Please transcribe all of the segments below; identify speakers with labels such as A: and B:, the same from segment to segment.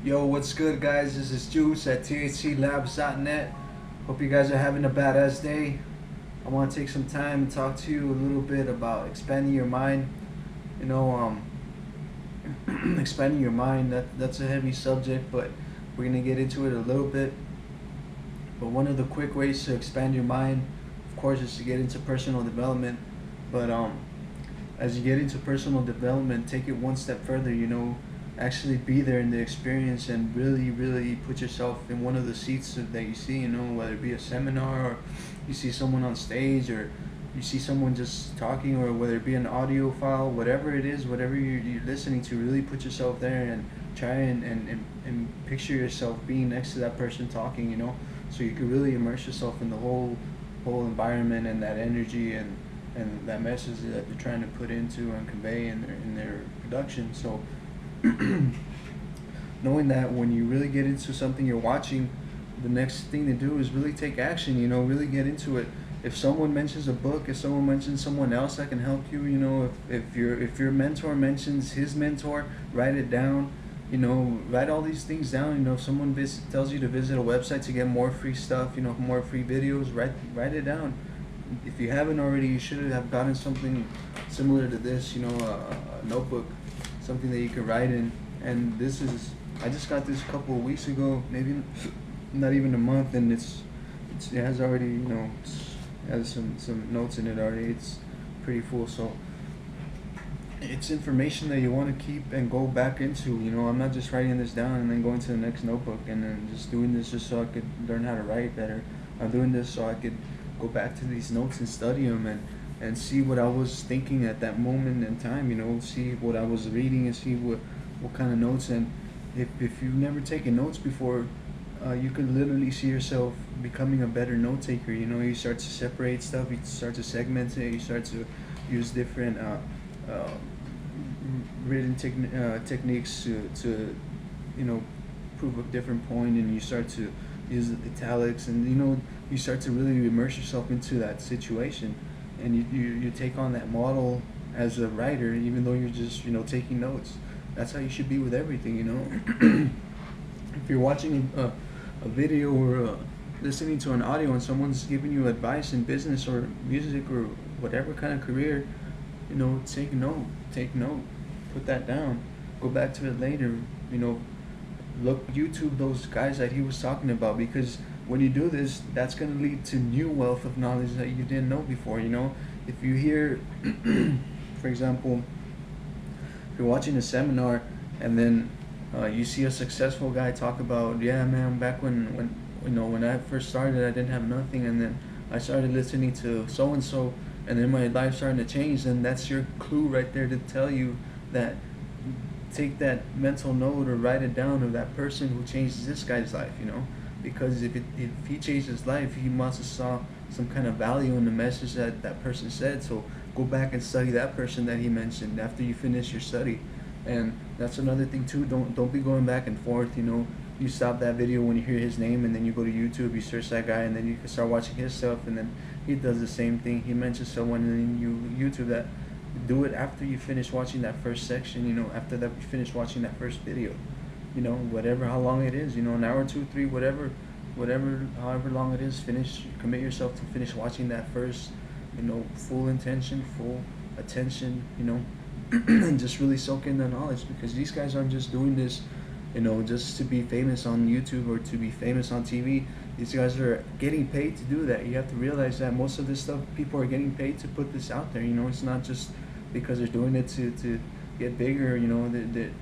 A: Yo, what's good, guys? This is Juice at THCLabs.net. Hope you guys are having a badass day. I want to take some time and talk to you a little bit about expanding your mind. You know, expanding your mind, that's a heavy subject, but we're going to get into it a little bit. But one of the quick ways to expand your mind, of course, is to get into personal development. But as you get into personal development, take it one step further. Actually be there in the experience and really, really put yourself in one of the seats that you see. Whether it be a seminar, or you see someone on stage, or you see someone just talking, or whether it be an audio file, whatever it is, whatever you're listening to, really put yourself there and try and picture yourself being next to that person talking. So you could really immerse yourself in the whole environment and that energy and that message that they're trying to put into and convey in their production. So knowing that when you really get into something you're watching, the next thing to do is really take action. Really get into it. If someone mentions a book, if someone mentions someone else that can help you, if your mentor mentions his mentor, write it down. Write all these things down. If someone tells you to visit a website to get more free stuff, more free videos, write it down. If you haven't already, you should have gotten something similar to this. A notebook, something that you could write in. And I just got this a couple of weeks ago, maybe not even a month, and it has already, it has some notes in it already. It's pretty full. So it's information that you want to keep and go back into. I'm not just writing this down and then going to the next notebook and then just doing this just so I could learn how to write better. I'm doing this so I could go back to these notes and study them and see what I was thinking at that moment in time. See what I was reading and see what kind of notes. And if you've never taken notes before, you could literally see yourself becoming a better note taker. You start to separate stuff, you start to segment it, you start to use different uh, written techniques to prove a different point, and you start to use italics, and you start to really immerse yourself into that situation, and you take on that model as a writer, even though you're just taking notes. That's how you should be with everything. If you're watching a video or listening to an audio and someone's giving you advice in business or music or whatever kind of career, take note, put that down, go back to it later. Look YouTube those guys that he was talking about, because when you do this, that's going to lead to new wealth of knowledge that you didn't know before. If you hear, for example, if you're watching a seminar and then you see a successful guy talk about, yeah man, back when I first started, I didn't have nothing, and then I started listening to so and so, and then my life started to change. Then that's your clue right there to tell you that take that mental note or write it down of that person who changed this guy's life. Because if he changed his life, he must have saw some kind of value in the message that person said. So go back and study that person that he mentioned after you finish your study. And that's another thing too. Don't be going back and forth. You stop that video when you hear his name, and then you go to YouTube, you search that guy, and then you can start watching his stuff, and then he does the same thing. He mentions someone, and then you YouTube that. Do it after you finish watching that first section. After that you finish watching that first video. Whatever, how long it is. An hour, 2, 3, whatever, however long it is. Commit yourself to finish watching that first. Full intention, full attention. And just really soak in the knowledge, because these guys aren't just doing this just to be famous on YouTube or to be famous on TV. These guys are getting paid to do that. You have to realize that most of this stuff, people are getting paid to put this out there. It's not just because they're doing it to get bigger.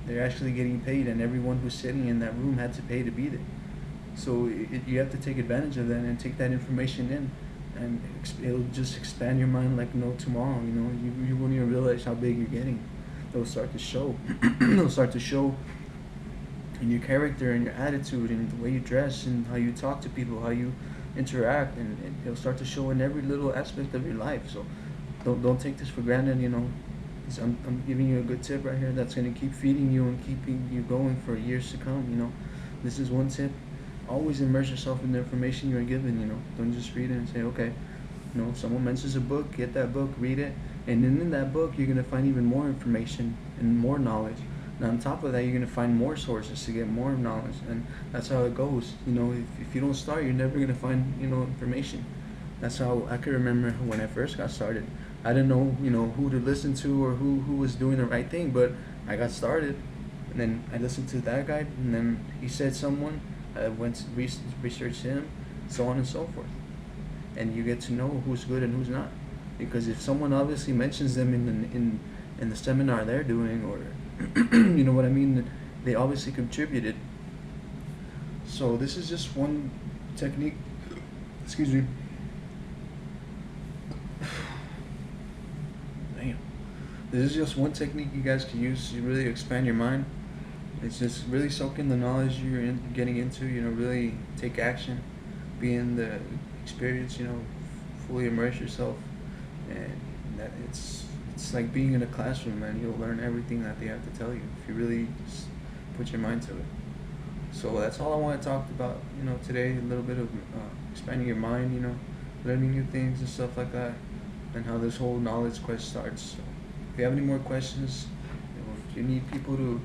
A: They're actually getting paid, and everyone who's sitting in that room had to pay to be there. So you have to take advantage of that and take that information in, and it'll just expand your mind like no tomorrow. You won't even realize how big you're getting. It'll start to show. It'll start to show in your character and your attitude and the way you dress and how you talk to people, how you interact, and it'll start to show in every little aspect of your life. So don't take this for granted. 'Cause I'm giving you a good tip right here that's going to keep feeding you and keeping you going for years to come. This is one tip. Always immerse yourself in the information you're given. Don't just read it and say, okay. If someone mentions a book, get that book, read it, and then in that book you're going to find even more information and more knowledge. And on top of that, you're gonna find more sources to get more knowledge, and that's how it goes. You know, if you don't start, you're never gonna find, you know, information. That's how I can remember when I first got started. I didn't know, you know, who to listen to or who was doing the right thing, but I got started, and then I listened to that guy, and then he said someone, I went to research him, so on and so forth, and you get to know who's good and who's not, because if someone obviously mentions them in the seminar they're doing, or you know what I mean, they obviously contributed. So this is just one technique. Excuse me. Damn. This is just one technique you guys can use to really expand your mind. It's just really soak in the knowledge getting into. You know, really take action, be in the experience. You know, fully immerse yourself, and that it's like being in a classroom, man. You'll learn everything that they have to tell you if you really just put your mind to it. So that's all I want to talk about, you know, today. A little bit of expanding your mind, you know, learning new things and stuff like that, and how this whole knowledge quest starts. So if you have any more questions, if you need people to,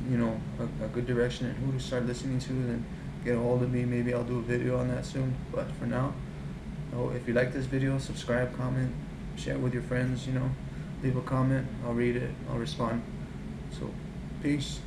A: you know, a good direction and who to start listening to, then get a hold of me. Maybe I'll do a video on that soon. But for now, if you like this video, subscribe, comment, share it with your friends, you know, leave a comment. I'll read it, I'll respond. So, peace.